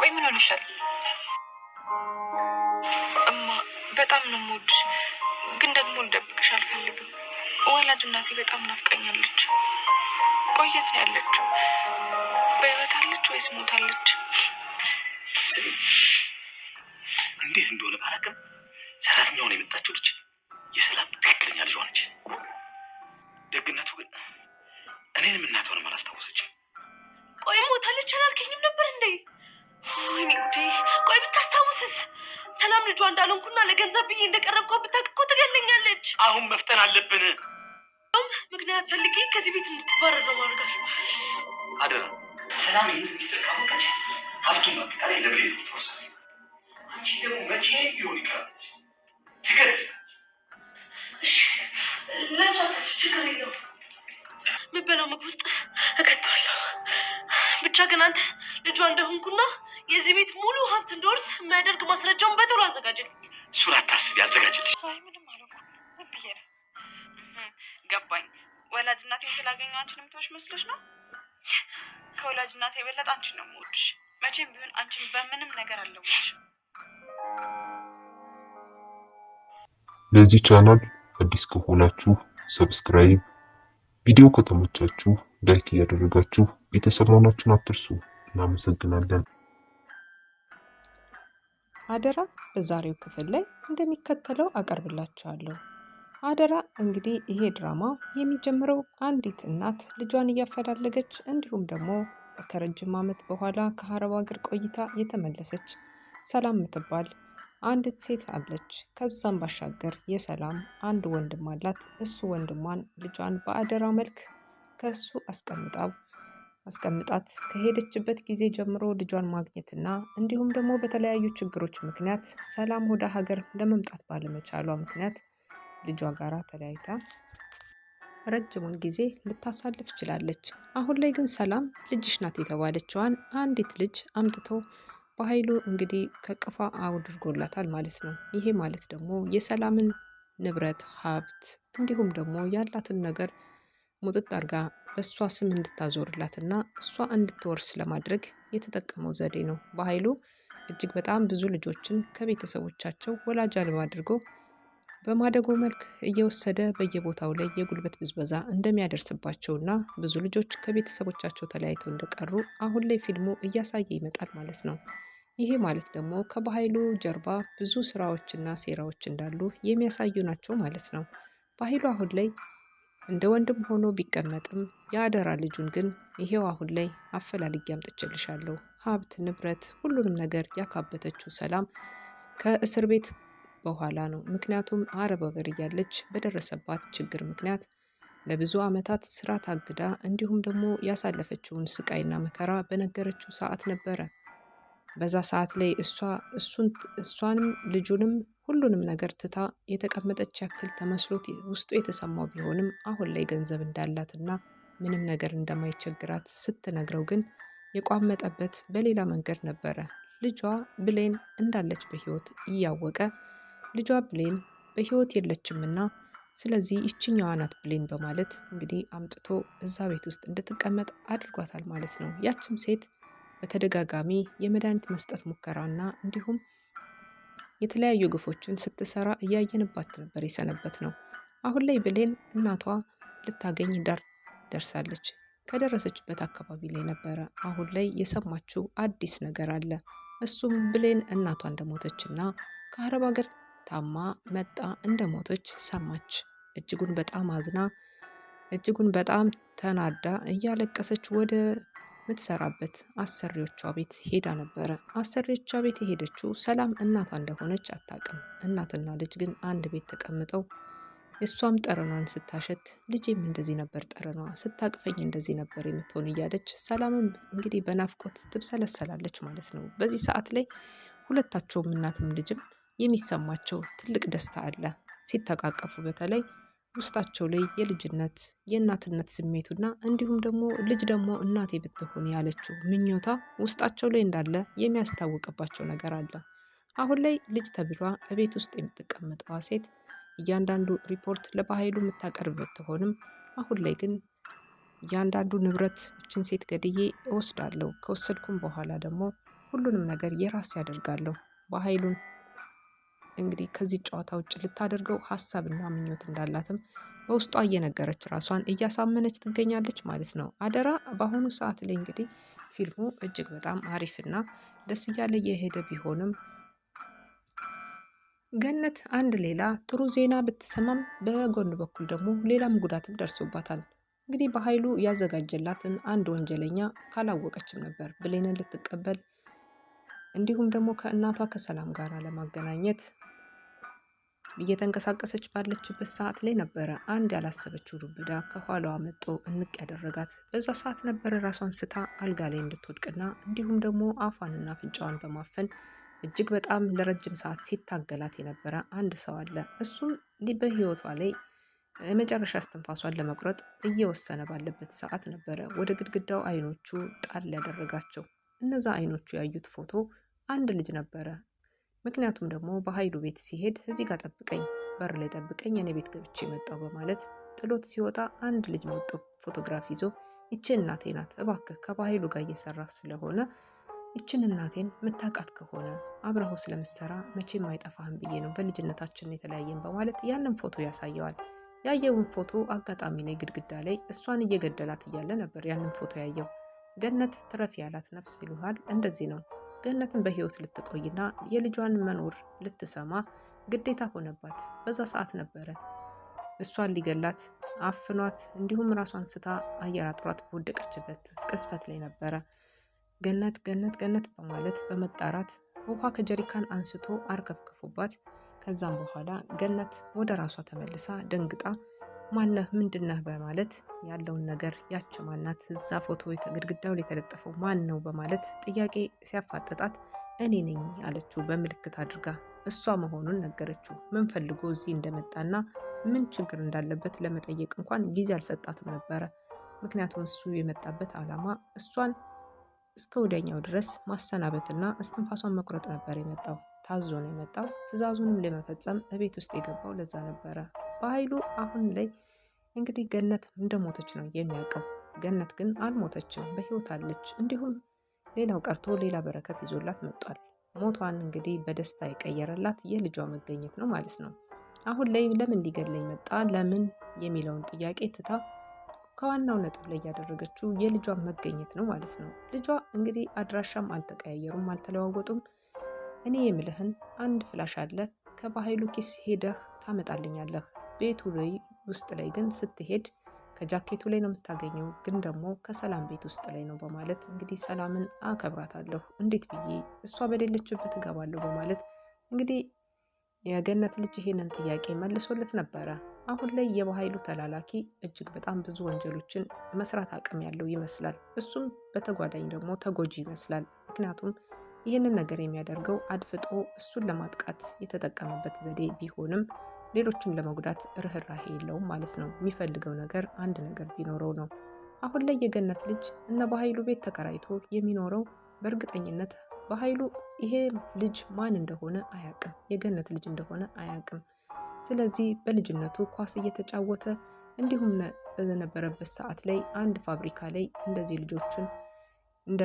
ቆይ ምን ሆነሻል? እማ በጣም ነው የምወድሽ፣ ግን ደግሞ ልደብቅሽ አልፈልግም። ወላጅ እናቴ በጣም ናፍቀኛለች። ቆየት ነው ያለችው? በህይወት አለች ወይስ ሞታለች? እንዴት እንደሆነ ባላውቅም ሰራተኛውን የመጣችው ልጅ የሰላም ትክክለኛ ልጇ ነች። ደግነቱ ግን እኔንም እናቷንም አላስታወሰችም። ቆይ ሞታለች አላልከኝም ነበር እንዴ? ወይኔ ጉዴ! ቆይ ብታስታውስስ? ሰላም ልጇ እንዳልሆንኩና ለገንዘብ ብዬ እንደቀረብኳት ብታውቅ እኮ ትገለኛለች። አሁን መፍጠን አለብን። ምክንያት ፈልጌ ከዚህ ቤት እንድትባረር ነው ማድረጋል። አደራ ሰላም ይህን ሚስጥር ካወቀች ሀብቱን አጠቃላይ ለብሌን ነው ትወርሳት። አንቺ ደግሞ መቼ ቢሆን ይቀራለች ትገድ። እሺ ለእሷ ችግር የለው፣ የምበላው ምግብ ውስጥ እከተዋለሁ። ብቻ ግን አንተ ልጇ እንደሆንኩና የዚህ ቤት ሙሉ ሀብት እንደወርስ የሚያደርግ ማስረጃውን በቶሎ አዘጋጅልኝ። እሱን አታስቢ፣ ያዘጋጅልሽ። አይ ምንም አልሆንኩም፣ ዝም ብዬ ነው። ገባኝ። ወላጅ እናቴን ስላገኘሁ አንቺን የምትወሽ መስሎሽ ነው? ከወላጅ እናቴ የበለጠ አንቺን ነው የምወድሽ። መቼም ቢሆን አንቺን በምንም ነገር አልለውጥሽም። ለዚህ ቻናል አዲስ ከሆናችሁ ሰብስክራይብ፣ ቪዲዮ ከተመቻችሁ ላይክ እያደረጋችሁ ቤተሰብ መሆናችሁን አትርሱ። እናመሰግናለን። አደራ በዛሬው ክፍል ላይ እንደሚከተለው አቀርብላችኋለሁ። አደራ እንግዲህ ይሄ ድራማ የሚጀምረው አንዲት እናት ልጇን እያፈላለገች እንዲሁም ደግሞ ከረጅም ዓመት በኋላ ከአረብ ሀገር ቆይታ የተመለሰች ሰላም የምትባል አንዲት ሴት አለች። ከዛም ባሻገር የሰላም አንድ ወንድም አላት። እሱ ወንድሟን ልጇን በአደራ መልክ ከሱ አስቀምጣት ከሄደችበት ጊዜ ጀምሮ ልጇን ማግኘትና እንዲሁም ደግሞ በተለያዩ ችግሮች ምክንያት ሰላም ወደ ሀገር ለመምጣት ባለመቻሏ ምክንያት ልጇ ጋራ ተለያይታ ረጅሙን ጊዜ ልታሳልፍ ችላለች። አሁን ላይ ግን ሰላም ልጅሽ ናት የተባለችዋን አንዲት ልጅ አምጥቶ በኃይሉ እንግዲህ ከቅፋ አድርጎላታል ማለት ነው። ይሄ ማለት ደግሞ የሰላምን ንብረት ሀብት እንዲሁም ደግሞ ያላትን ነገር ሙጥጥ አድርጋ በእሷ ስም እንድታዞርላትና እሷ እንድትወርስ ለማድረግ የተጠቀመው ዘዴ ነው። በኃይሉ እጅግ በጣም ብዙ ልጆችን ከቤተሰቦቻቸው ወላጅ አልባ አድርጎ በማደጎ መልክ እየወሰደ በየቦታው ላይ የጉልበት ብዝበዛ እንደሚያደርስባቸውና ብዙ ልጆች ከቤተሰቦቻቸው ተለያይተው እንደቀሩ አሁን ላይ ፊልሙ እያሳየ ይመጣል ማለት ነው። ይሄ ማለት ደግሞ ከበኃይሉ ጀርባ ብዙ ስራዎችና ሴራዎች እንዳሉ የሚያሳዩ ናቸው ማለት ነው። በኃይሉ አሁን ላይ እንደ ወንድም ሆኖ ቢቀመጥም የአደራ ልጁን ግን ይሄው አሁን ላይ አፈላልጌ አምጥቼልሻለሁ። ሀብት ንብረት ሁሉንም ነገር ያካበተችው ሰላም ከእስር ቤት በኋላ ነው። ምክንያቱም አረብ ሀገር እያለች በደረሰባት ችግር ምክንያት ለብዙ ዓመታት ስራ ታግዳ እንዲሁም ደግሞ ያሳለፈችውን ስቃይና መከራ በነገረችው ሰዓት ነበረ። በዛ ሰዓት ላይ እሷንም ልጁንም ሁሉንም ነገር ትታ የተቀመጠች ያክል ተመስሎት ውስጡ የተሰማው ቢሆንም አሁን ላይ ገንዘብ እንዳላትና ምንም ነገር እንደማይቸግራት ስትነግረው ግን የቋመጠበት በሌላ መንገድ ነበረ። ልጇ ብሌን እንዳለች በህይወት እያወቀ ልጇ ብሌን በህይወት የለችምና ስለዚህ ይችኛዋ ናት ብሌን በማለት እንግዲህ አምጥቶ እዛ ቤት ውስጥ እንድትቀመጥ አድርጓታል ማለት ነው። ያችም ሴት በተደጋጋሚ የመድኃኒት መስጠት ሙከራና እንዲሁም የተለያዩ ግፎችን ስትሰራ እያየንባት ነበር የሰነበት ነው። አሁን ላይ ብሌን እናቷ ልታገኝ ደርሳለች። ከደረሰችበት አካባቢ ላይ ነበረ አሁን ላይ የሰማችው አዲስ ነገር አለ። እሱም ብሌን እናቷ እንደሞተችና ከአረብ ሀገር ታማ መጣ እንደሞተች ሰማች። እጅጉን በጣም አዝና እጅጉን በጣም ተናዳ እያለቀሰች ወደ ምትሰራበት አሰሪዎቿ ቤት ሄዳ ነበረ። አሰሪዎቿ ቤት የሄደችው ሰላም እናቷ እንደሆነች አታውቅም። እናትና ልጅ ግን አንድ ቤት ተቀምጠው እሷም ጠረኗን ስታሸት ልጄም እንደዚህ ነበር ጠረኗ፣ ስታቅፈኝ እንደዚህ ነበር የምትሆን እያለች ሰላምም እንግዲህ በናፍቆት ትብሰለሰላለች ማለት ነው። በዚህ ሰዓት ላይ ሁለታቸውም እናትም ልጅም የሚሰማቸው ትልቅ ደስታ አለ። ሲተቃቀፉ በተለይ ውስጣቸው ላይ የልጅነት የእናትነት ስሜቱና እንዲሁም ደግሞ ልጅ ደግሞ እናቴ ብትሆን ያለችው ምኞታ ውስጣቸው ላይ እንዳለ የሚያስታውቅባቸው ነገር አለ። አሁን ላይ ልጅ ተብሏ በቤት ውስጥ የምትቀመጠዋ ሴት እያንዳንዱ ሪፖርት ለበኃይሉ የምታቀርብ ብትሆንም አሁን ላይ ግን እያንዳንዱ ንብረት እችን ሴት ገድዬ እወስዳለሁ፣ ከወሰድኩም በኋላ ደግሞ ሁሉንም ነገር የራስ ያደርጋለሁ። በኃይሉን እንግዲህ ከዚህ ጨዋታ ውጭ ልታደርገው ሀሳብና ምኞት እንዳላትም በውስጧ እየነገረች ራሷን እያሳመነች ትገኛለች ማለት ነው። አደራ በአሁኑ ሰዓት ላይ እንግዲህ ፊልሙ እጅግ በጣም አሪፍና ደስ እያለ እየሄደ ቢሆንም ገነት አንድ ሌላ ጥሩ ዜና ብትሰማም በጎን በኩል ደግሞ ሌላም ጉዳትም ደርሶባታል። እንግዲህ በኃይሉ ያዘጋጀላትን አንድ ወንጀለኛ ካላወቀችም ነበር ብሌንን ልትቀበል እንዲሁም ደግሞ ከእናቷ ከሰላም ጋር ለማገናኘት እየተንቀሳቀሰች ባለችበት ሰዓት ላይ ነበረ አንድ ያላሰበችው ዱብዳ ከኋላዋ መጥቶ እንቅ ያደረጋት። በዛ ሰዓት ነበረ ራሷን ስታ አልጋ ላይ እንድትወድቅና እንዲሁም ደግሞ አፏንና አፍንጫዋን በማፈን እጅግ በጣም ለረጅም ሰዓት ሲታገላት የነበረ አንድ ሰው አለ። እሱም በህይወቷ ላይ የመጨረሻ እስትንፋሷን ለመቁረጥ እየወሰነ ባለበት ሰዓት ነበረ ወደ ግድግዳው አይኖቹ ጣል ያደረጋቸው። እነዛ አይኖቹ ያዩት ፎቶ አንድ ልጅ ነበረ። ምክንያቱም ደግሞ በኃይሉ ቤት ሲሄድ እዚህ ጋር ጠብቀኝ፣ በር ላይ ጠብቀኝ፣ እኔ ቤት ገብቼ መጣው በማለት ጥሎት ሲወጣ አንድ ልጅ መጥቶ ፎቶግራፍ ይዞ ይቺ እናቴ ናት፣ እባክህ ከበኃይሉ ጋር እየሰራ ስለሆነ ይችን እናቴን ምታቃት ከሆነ አብረኸው ስለምሰራ መቼም አይጠፋህም ብዬ ነው በልጅነታችን የተለያየን በማለት ያንን ፎቶ ያሳየዋል። ያየውን ፎቶ አጋጣሚ ላይ ግድግዳ ላይ እሷን እየገደላት እያለ ነበር ያንን ፎቶ ያየው። ገነት ትረፊ ያላት ነፍስ ይሉሃል። እንደዚህ ነው ገነትን በህይወት ልትቆይና የልጇን መኖር ልትሰማ ግዴታ ሆነባት። በዛ ሰዓት ነበረ እሷን ሊገላት አፍኗት እንዲሁም ራሷን ስታ አየር አጥሯት በወደቀችበት ቅስፈት ላይ ነበረ ገነት ገነት ገነት በማለት በመጣራት ውሃ ከጀሪካን አንስቶ አርከፍክፎባት። ከዛም በኋላ ገነት ወደ ራሷ ተመልሳ ደንግጣ ማነህ ምንድነህ በማለት ያለውን ነገር ያች ማናት እዛ ፎቶ ግድግዳው ላይ የተለጠፈው ማን ነው በማለት ጥያቄ ሲያፋጥጣት እኔ ነኝ አለችው በምልክት አድርጋ። እሷ መሆኑን ነገረችው። ምን ፈልጎ እዚህ እንደመጣና ምን ችግር እንዳለበት ለመጠየቅ እንኳን ጊዜ አልሰጣትም ነበረ። ምክንያቱም እሱ የመጣበት ዓላማ እሷን እስከ ወዲያኛው ድረስ ማሰናበትና እስትንፋሷን መቁረጥ ነበር የመጣው። ታዞ ነው የመጣው። ትዕዛዙንም ለመፈጸም እቤት ውስጥ የገባው ለዛ ነበረ። በኃይሉ አሁን ላይ እንግዲህ ገነት እንደሞተች ነው የሚያውቀው። ገነት ግን አልሞተችም፣ በህይወት አለች። እንዲሁም ሌላው ቀርቶ ሌላ በረከት ይዞላት መጥቷል። ሞቷን እንግዲህ በደስታ የቀየረላት የልጇ መገኘት ነው ማለት ነው። አሁን ላይ ለምን ሊገለኝ መጣ ለምን የሚለውን ጥያቄ ትታ ከዋናው ነጥብ ላይ ያደረገችው የልጇን መገኘት ነው ማለት ነው። ልጇ እንግዲህ አድራሻም አልተቀያየሩም፣ አልተለዋወጡም። እኔ የምልህን አንድ ፍላሽ አለ ከባኃይሉ ኪስ ሄደህ ታመጣልኛለህ። ቤቱ ላይ ውስጥ ላይ ግን ስትሄድ ከጃኬቱ ላይ ነው የምታገኘው፣ ግን ደግሞ ከሰላም ቤት ውስጥ ላይ ነው በማለት እንግዲህ ሰላምን አከብራታለሁ እንዴት ብዬ እሷ በሌለችበት እገባለሁ በማለት እንግዲህ የገነት ልጅ ይሄንን ጥያቄ መልሶለት ነበረ። አሁን ላይ የበኃይሉ ተላላኪ እጅግ በጣም ብዙ ወንጀሎችን መስራት አቅም ያለው ይመስላል። እሱም በተጓዳኝ ደግሞ ተጎጂ ይመስላል። ምክንያቱም ይህንን ነገር የሚያደርገው አድፍጦ እሱን ለማጥቃት የተጠቀመበት ዘዴ ቢሆንም ሌሎችን ለመጉዳት ርህራሄ የለውም ማለት ነው። የሚፈልገው ነገር አንድ ነገር ቢኖረው ነው። አሁን ላይ የገነት ልጅ እነ በኃይሉ ቤት ተከራይቶ የሚኖረው በእርግጠኝነት በኃይሉ ይሄ ልጅ ማን እንደሆነ አያውቅም፣ የገነት ልጅ እንደሆነ አያውቅም። ስለዚህ በልጅነቱ ኳስ እየተጫወተ እንዲሁም በነበረበት ሰዓት ላይ አንድ ፋብሪካ ላይ እንደዚህ ልጆችን እንደ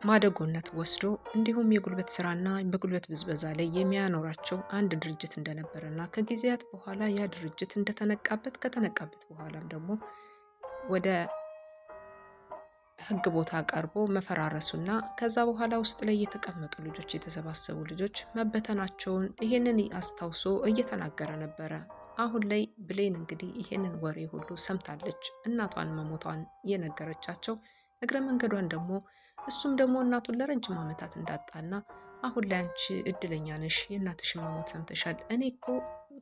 ማደጎነት ወስዶ እንዲሁም የጉልበት ስራና በጉልበት ብዝበዛ ላይ የሚያኖራቸው አንድ ድርጅት እንደነበረና ከጊዜያት በኋላ ያ ድርጅት እንደተነቃበት ከተነቃበት በኋላም ደግሞ ወደ ሕግ ቦታ ቀርቦ መፈራረሱና ከዛ በኋላ ውስጥ ላይ የተቀመጡ ልጆች የተሰባሰቡ ልጆች መበተናቸውን ይሄንን አስታውሶ እየተናገረ ነበረ። አሁን ላይ ብሌን እንግዲህ ይሄንን ወሬ ሁሉ ሰምታለች። እናቷን መሞቷን የነገረቻቸው እግረ መንገዷን ደግሞ እሱም ደግሞ እናቱን ለረጅም ዓመታት እንዳጣና አሁን ላይ አንቺ እድለኛ ነሽ፣ የእናትሽን መሞት ሰምተሻል። እኔ እኮ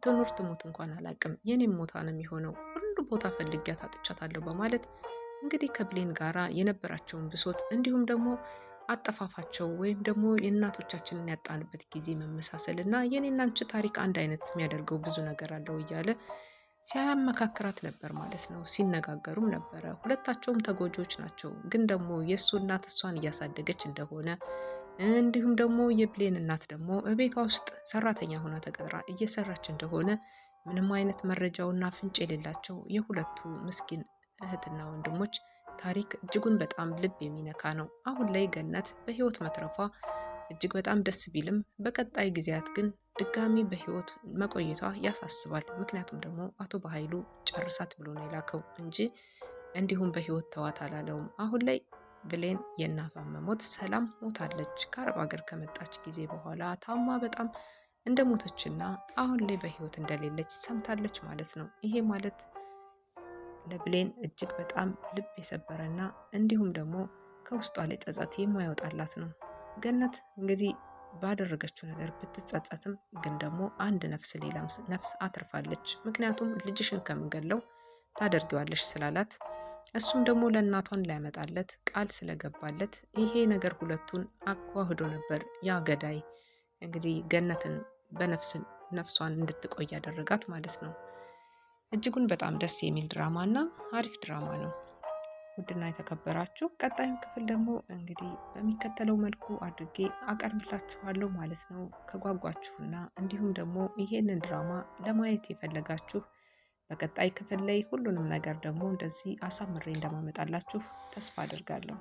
ትኑር ትሞት እንኳን አላቅም፣ የኔም ሞታ ነው የሚሆነው፣ ሁሉ ቦታ ፈልጊያት አጥቻታለሁ በማለት እንግዲህ ከብሌን ጋራ የነበራቸውን ብሶት እንዲሁም ደግሞ አጠፋፋቸው ወይም ደግሞ የእናቶቻችንን ያጣንበት ጊዜ መመሳሰል እና የኔና አንቺ ታሪክ አንድ አይነት የሚያደርገው ብዙ ነገር አለው እያለ ሲያመካክራት ነበር ማለት ነው። ሲነጋገሩም ነበረ። ሁለታቸውም ተጎጂዎች ናቸው። ግን ደግሞ የእሱ እናት እሷን እያሳደገች እንደሆነ እንዲሁም ደግሞ የብሌን እናት ደግሞ ቤቷ ውስጥ ሰራተኛ ሆና ተቀጥራ እየሰራች እንደሆነ ምንም አይነት መረጃውና ፍንጭ የሌላቸው የሁለቱ ምስኪን እህትና ወንድሞች ታሪክ እጅጉን በጣም ልብ የሚነካ ነው። አሁን ላይ ገነት በህይወት መትረፏ እጅግ በጣም ደስ ቢልም በቀጣይ ጊዜያት ግን ድጋሚ በህይወት መቆየቷ ያሳስባል። ምክንያቱም ደግሞ አቶ በኃይሉ ጨርሳት ብሎ ነው የላከው እንጂ እንዲሁም በህይወት ተዋት አላለውም። አሁን ላይ ብሌን የእናቷን መሞት ሰላም ሞታለች። ከአረብ ሀገር ከመጣች ጊዜ በኋላ ታማ በጣም እንደሞተችና አሁን ላይ በህይወት እንደሌለች ሰምታለች ማለት ነው። ይሄ ማለት ለብሌን እጅግ በጣም ልብ የሰበረና እንዲሁም ደግሞ ከውስጧ ላይ ጸጸት የማይወጣላት ነው። ገነት እንግዲህ ባደረገችው ነገር ብትጸጸትም ግን ደግሞ አንድ ነፍስ ሌላ ነፍስ አትርፋለች። ምክንያቱም ልጅሽን ከምገለው ታደርጊዋለሽ ስላላት እሱም ደግሞ ለእናቷን ላያመጣለት ቃል ስለገባለት ይሄ ነገር ሁለቱን አዋህዶ ነበር ያ ገዳይ እንግዲህ ገነትን ነፍሷን እንድትቆይ ያደረጋት ማለት ነው። እጅጉን በጣም ደስ የሚል ድራማ እና አሪፍ ድራማ ነው። ውድና የተከበራችሁ ቀጣዩን ክፍል ደግሞ እንግዲህ በሚከተለው መልኩ አድርጌ አቀርብላችኋለሁ ማለት ነው። ከጓጓችሁና እንዲሁም ደግሞ ይሄንን ድራማ ለማየት የፈለጋችሁ በቀጣይ ክፍል ላይ ሁሉንም ነገር ደግሞ እንደዚህ አሳምሬ እንደማመጣላችሁ ተስፋ አድርጋለሁ።